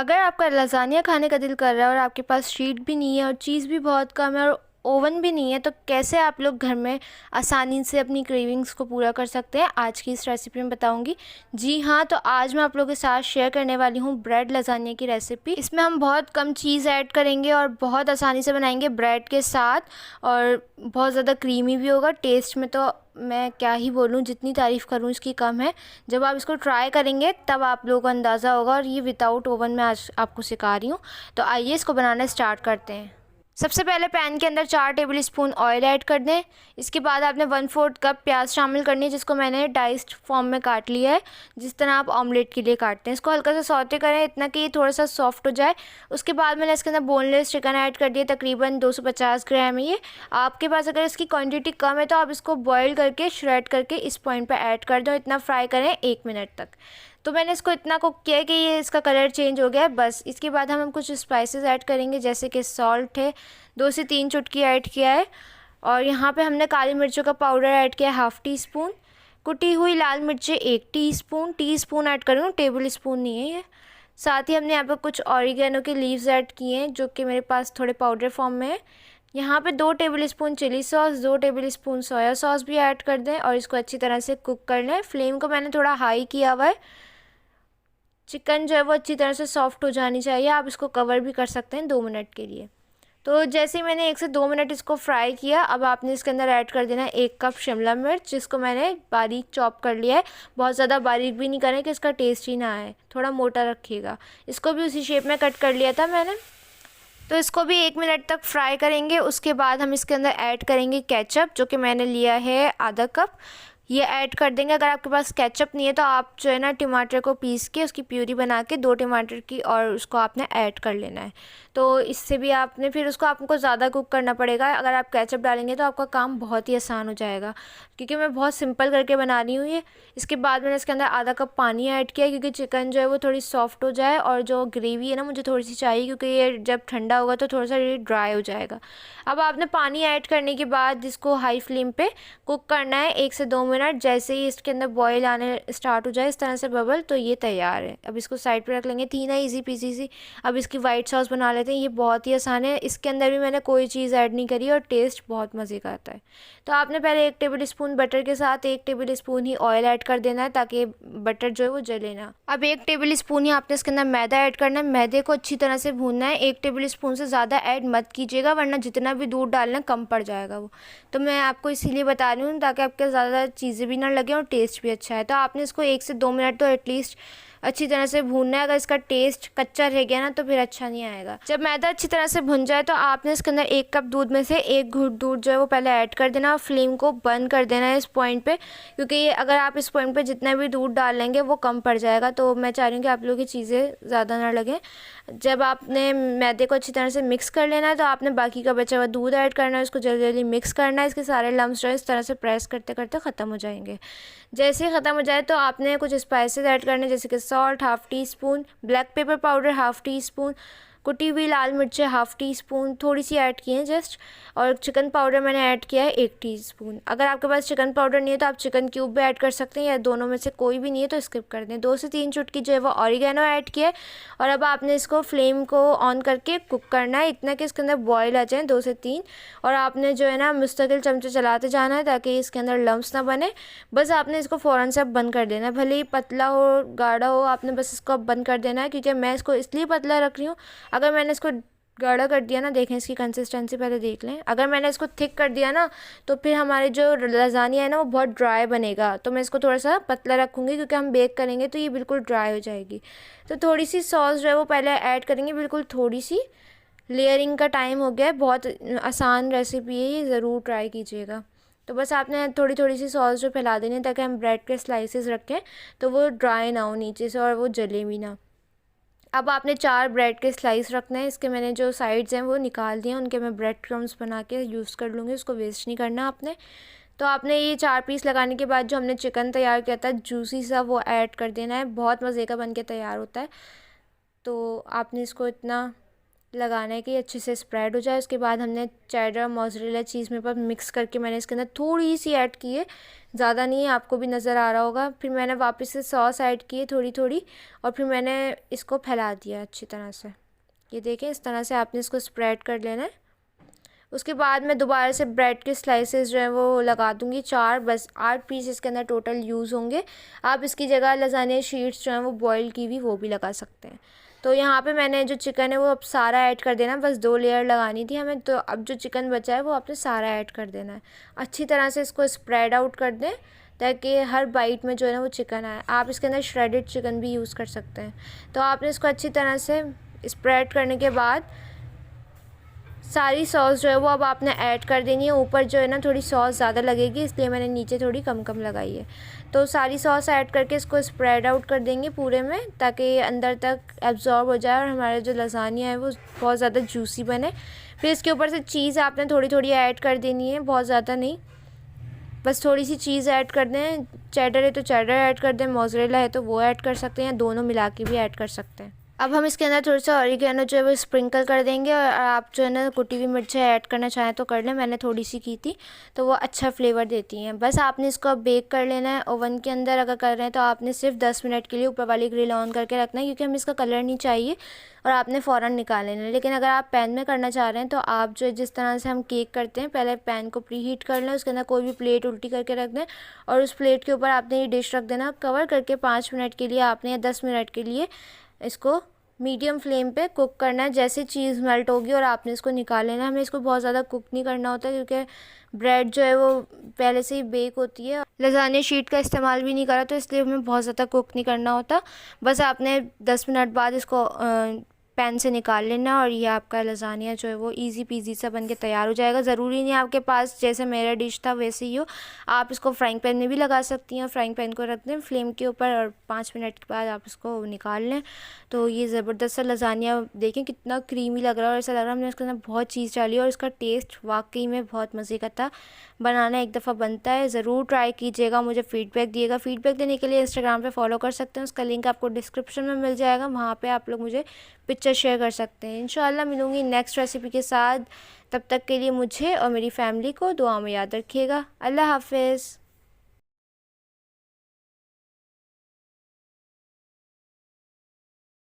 अगर आपका लसानिया खाने का दिल कर रहा है और आपके पास शीट भी नहीं है और चीज़ भी बहुत कम है और ओवन भी नहीं है, तो कैसे आप लोग घर में आसानी से अपनी क्रेविंग्स को पूरा कर सकते हैं, आज की इस रेसिपी में बताऊंगी। जी हाँ, तो आज मैं आप लोगों के साथ शेयर करने वाली हूँ ब्रेड लसानिया की रेसिपी। इसमें हम बहुत कम चीज़ ऐड करेंगे और बहुत आसानी से बनाएंगे ब्रेड के साथ, और बहुत ज़्यादा क्रीमी भी होगा। टेस्ट में तो मैं क्या ही बोलूँ, जितनी तारीफ़ करूँ इसकी कम है। जब आप इसको ट्राई करेंगे तब आप लोगों को अंदाज़ा होगा, और ये विदाउट ओवन में आज आपको सिखा रही हूँ। तो आइए इसको बनाना स्टार्ट करते हैं। सबसे पहले पैन के अंदर 4 टेबल स्पून ऑयल ऐड कर दें। इसके बाद आपने 1/4 कप प्याज शामिल करनी है, जिसको मैंने डाइस्ड फॉर्म में काट लिया है, जिस तरह आप ऑमलेट के लिए काटते हैं। इसको हल्का सा सौते करें, इतना कि ये थोड़ा सा सॉफ्ट हो जाए। उसके बाद मैंने इसके अंदर बोनलेस चिकन ऐड कर दिया, तकरीबन 250 ग्राम है ये। आपके पास अगर इसकी क्वान्टिटी कम है तो आप इसको बॉयल करके श्रेड करके इस पॉइंट पर ऐड कर दो। इतना फ्राई करें 1 मिनट तक। तो मैंने इसको इतना कुक किया है कि ये इसका कलर चेंज हो गया है बस। इसके बाद हम कुछ स्पाइसेस ऐड करेंगे, जैसे कि सॉल्ट है 2 से 3 चुटकी ऐड किया है, और यहाँ पे हमने काली मिर्चों का पाउडर ऐड किया है 1/2 टीस्पून। कुटी हुई लाल मिर्चें 1 टीस्पून ऐड कर रही हूँ, टेबल स्पून नहीं है ये। साथ ही हमने यहाँ पे कुछ ऑरिगेनो के लीव्स ऐड किए हैं, जो कि मेरे पास थोड़े पाउडर फॉर्म में है। यहाँ पे 2 tablespoon chilli sauce, 2 tablespoon soya sauce भी ऐड कर दें, और इसको अच्छी तरह से कुक कर लें। फ्लेम को मैंने थोड़ा हाई किया हुआ है। चिकन जो है वो अच्छी तरह से सॉफ्ट हो जानी चाहिए। आप इसको कवर भी कर सकते हैं 2 मिनट के लिए। तो जैसे ही मैंने 1 से 2 मिनट इसको फ्राई किया, अब आपने इसके अंदर ऐड कर देना है 1 कप शिमला मिर्च, जिसको मैंने बारीक चॉप कर लिया है। बहुत ज़्यादा बारीक भी नहीं करें कि इसका टेस्ट ही ना आए, थोड़ा मोटा रखिएगा। इसको भी उसी शेप में कट कर लिया था मैंने। तो इसको भी 1 मिनट तक फ्राई करेंगे। उसके बाद हम इसके अंदर ऐड करेंगे केचप, जो कि मैंने लिया है आधा कप। ये ऐड कर देंगे। अगर आपके पास केचप नहीं है तो आप जो है ना टमाटर को पीस के उसकी प्यूरी बना के 2 टमाटर की, और उसको आपने ऐड कर लेना है। तो इससे भी आपने फिर उसको आपको ज़्यादा कुक करना पड़ेगा। अगर आप केचप डालेंगे तो आपका काम बहुत ही आसान हो जाएगा, क्योंकि मैं बहुत सिंपल करके बना रही हूँ ये। इसके बाद मैंने इसके अंदर आधा कप पानी ऐड किया, क्योंकि चिकन जो है वो थोड़ी सॉफ्ट हो जाए, और जो ग्रेवी है ना मुझे थोड़ी सी चाहिए, क्योंकि ये जब ठंडा होगा तो थोड़ा सा ये ड्राई हो जाएगा। अब आपने पानी ऐड करने के बाद इसको हाई फ्लेम पे कुक करना है 1 से 2 मिनट। जैसे ही इसके अंदर बॉयल आने स्टार्ट हो जाए इस तरह से बबल, तो ये तैयार है। अब इसको साइड पे रख लेंगे। थी ना इजी पीसी सी। अब इसकी वाइट सॉस बना लेते हैं। ये बहुत ही आसान है, इसके अंदर भी मैंने कोई चीज़ ऐड नहीं करी, और टेस्ट बहुत मज़े का आता है। तो आपने पहले 1 टेबल स्पून बटर के साथ 1 टेबल स्पून ही ऑयल ऐड कर देना है, ताकि बटर जो है वो जले ना। अब 1 टेबल स्पून ही आपने इसके अंदर मैदा ऐड करना है। मैदे को अच्छी तरह से भूनना है। 1 टेबल स्पून से ज़्यादा ऐड मत कीजिएगा, वरना जितना भी दूध डालना कम पड़ जाएगा वो। तो मैं आपको इसीलिए बता रही हूँ, ताकि आपके ज़्यादा चीज़ें भी ना लगे और टेस्ट भी अच्छा है। तो आपने इसको 1 से 2 मिनट तो एटलीस्ट अच्छी तरह से भूनना है। अगर इसका टेस्ट कच्चा रह गया ना तो फिर अच्छा नहीं आएगा। जब मैदा अच्छी तरह से भुन जाए तो आपने इसके अंदर 1 कप दूध में से 1 घूंट दूध जो है वो पहले ऐड कर देना, और फ्लेम को बंद कर देना है इस पॉइंट पे, क्योंकि ये अगर आप इस पॉइंट पे जितना भी दूध डाल लेंगे वो कम पड़ जाएगा। तो मैं चाह रही हूँ कि आप लोगों की चीज़ें ज़्यादा ना लगें। जब आपने मैदे को अच्छी तरह से मिक्स कर लेना है तो आपने बाकी का बचा हुआ दूध ऐड करना है, उसको जल्दी जल्दी मिक्स करना है। इसके सारे लम्स जो है इस तरह से प्रेस करते करते ख़त्म हो जाएंगे। जैसे ही ख़त्म हो जाए तो आपने कुछ स्पाइसेस ऐड करने, जैसे कि salt 1/2 teaspoon, black pepper powder 1/2 teaspoon, कुटी हुई लाल मिर्चें 1/2 टीस्पून, थोड़ी सी ऐड की हैं जस्ट, और चिकन पाउडर मैंने ऐड किया है 1 टीस्पून। अगर आपके पास चिकन पाउडर नहीं है तो आप चिकन क्यूब भी ऐड कर सकते हैं, या दोनों में से कोई भी नहीं है तो स्किप कर दें। 2 से 3 चुटकी जो है वो ऑरिगेनो ऐड किया है, और अब आपने इसको फ्लेम को ऑन करके कुक करना है, इतना कि इसके अंदर बॉयल आ जाए 2 से 3, और आपने जो है ना मुस्तकिल चमचे चलाते जाना है ताकि इसके अंदर लम्स ना बने। बस आपने इसको फ़ौरन से अब बंद कर देना है, भले ही पतला हो गाढ़ा हो, आपने बस इसको अब बंद कर देना है। क्योंकि मैं इसको इसलिए पतला रख रही हूँ, अगर मैंने इसको गाढ़ा कर दिया ना, देखें इसकी कंसिस्टेंसी पहले देख लें, अगर मैंने इसको थिक कर दिया ना तो फिर हमारे जो लसानिया है ना वो बहुत ड्राई बनेगा। तो मैं इसको थोड़ा सा पतला रखूँगी, क्योंकि हम बेक करेंगे तो ये बिल्कुल ड्राई हो जाएगी। तो थोड़ी सी सॉस जो है वो पहले ऐड करेंगे, बिल्कुल थोड़ी सी। लेयरिंग का टाइम हो गया है, बहुत आसान रेसिपी है ये, ज़रूर ट्राई कीजिएगा। तो बस आपने थोड़ी थोड़ी सी सॉस जो फैला देनी है, ताकि हम ब्रेड के स्लाइसेस रखें तो वो ड्राई ना हो नीचे से और वो जले भी ना। अब आपने 4 ब्रेड के स्लाइस रखने हैं। इसके मैंने जो साइड्स हैं वो निकाल दिए, उनके मैं ब्रेड क्रम्स बना के यूज़ कर लूँगी, उसको वेस्ट नहीं करना आपने। तो आपने ये 4 पीस लगाने के बाद जो हमने चिकन तैयार किया था जूसी सा, वो ऐड कर देना है। बहुत मज़े का बन के तैयार होता है। तो आपने इसको इतना लगाना है कि अच्छे से स्प्रेड हो जाए। उसके बाद हमने चेडर मोज़रेला चीज़ मेरे पास मिक्स करके मैंने इसके अंदर थोड़ी सी ऐड की है, ज़्यादा नहीं है, आपको भी नज़र आ रहा होगा। फिर मैंने वापस से सॉस ऐड की है थोड़ी थोड़ी, और फिर मैंने इसको फैला दिया अच्छी तरह से। ये देखें, इस तरह से आपने इसको स्प्रेड कर लेना है। उसके बाद मैं दोबारा से ब्रेड के स्लाइसेस जो हैं वो लगा दूँगी 4, बस 8 पीस इसके अंदर टोटल यूज़ होंगे। आप इसकी जगह लसान्या शीट्स जो हैं वो बॉयल की हुई वो भी लगा सकते हैं। तो यहाँ पे मैंने जो चिकन है वो अब सारा ऐड कर देना, बस 2 लेयर लगानी थी हमें, तो अब जो चिकन बचा है वो आपने सारा ऐड कर देना है। अच्छी तरह से इसको स्प्रेड आउट कर दें ताकि हर बाइट में जो है ना वो चिकन आए। आप इसके अंदर श्रेडेड चिकन भी यूज़ कर सकते हैं। तो आपने इसको अच्छी तरह से स्प्रेड करने के बाद सारी सॉस जो है वो अब आपने ऐड कर देनी है। ऊपर जो है ना थोड़ी सॉस ज़्यादा लगेगी, इसलिए मैंने नीचे थोड़ी कम कम लगाई है। तो सारी सॉस ऐड करके इसको स्प्रेड आउट कर देंगे पूरे में, ताकि ये अंदर तक एब्जॉर्ब हो जाए और हमारा जो लसान्या है वो बहुत ज़्यादा जूसी बने। फिर इसके ऊपर से चीज़ आपने थोड़ी थोड़ी ऐड कर देनी है, बहुत ज़्यादा नहीं, बस थोड़ी सी चीज़ ऐड कर दें। चेडर है तो चेडर ऐड कर दें, मोज़रेला है तो वो ऐड कर सकते हैं, दोनों मिला के भी ऐड कर सकते हैं। अब हम इसके अंदर थोड़ा सा ऑरिगेनो जो है वो स्प्रिंकल कर देंगे, और आप जो है ना कुटी हुई मिर्चें ऐड करना चाहें तो कर लें, मैंने थोड़ी सी की थी, तो वो अच्छा फ्लेवर देती हैं। बस आपने इसको अब बेक कर लेना है ओवन के अंदर। अगर कर रहे हैं तो आपने सिर्फ 10 मिनट के लिए ऊपर वाली ग्रिल ऑन करके रखना है, क्योंकि हमें इसका कलर नहीं चाहिए और आपने फ़ौरन निकाल लेना है। लेकिन अगर आप पैन में करना चाह रहे हैं तो आप जो जिस तरह से हम केक करते हैं, पहले पैन को प्री हीट कर लें, उसके अंदर कोई भी प्लेट उल्टी करके रख दें, और उस प्लेट के ऊपर आपने ये डिश रख देना कवर करके। 5 मिनट के लिए आपने या 10 मिनट के लिए इसको मीडियम फ्लेम पे कुक करना है। जैसे चीज़ मेल्ट होगी और आपने इसको निकाल लेना है। हमें इसको बहुत ज़्यादा कुक नहीं करना होता, क्योंकि ब्रेड जो है वो पहले से ही बेक होती है। लसान्या शीट का इस्तेमाल भी नहीं करा, तो इसलिए हमें बहुत ज़्यादा कुक नहीं करना होता। बस आपने 10 मिनट बाद इसको पैन से निकाल लेना, और ये आपका लसान्या जो है वो इजी पीजी सा बन के तैयार हो जाएगा। ज़रूरी नहीं आपके पास जैसे मेरा डिश था वैसे ही हो, आप इसको फ्राइंग पैन में भी लगा सकती हैं। फ्राइंग पैन को रख दें फ्लेम के ऊपर, और 5 मिनट के बाद आप इसको निकाल लें। तो ये ज़बरदस्त सा लसान्या देखें कितना क्रीमी लग रहा है, और ऐसा लग रहा है हमने इसके अंदर बहुत चीज़ डाली है, और इसका टेस्ट वाकई में बहुत मज़े का था। बनाना एक दफ़ा बनता है, ज़रूर ट्राई कीजिएगा, मुझे फ़ीडबैक दिएगा। फ़ीडबैक देने के लिए इंस्टाग्राम पे फॉलो कर सकते हैं, उसका लिंक आपको डिस्क्रिप्शन में मिल जाएगा, वहाँ पे आप लोग मुझे पिक्चर शेयर कर सकते हैं। इंशाल्लाह मिलूँगी नेक्स्ट रेसिपी के साथ, तब तक के लिए मुझे और मेरी फैमिली को दुआ में याद रखिएगा। अल्लाह हाफ़िज़।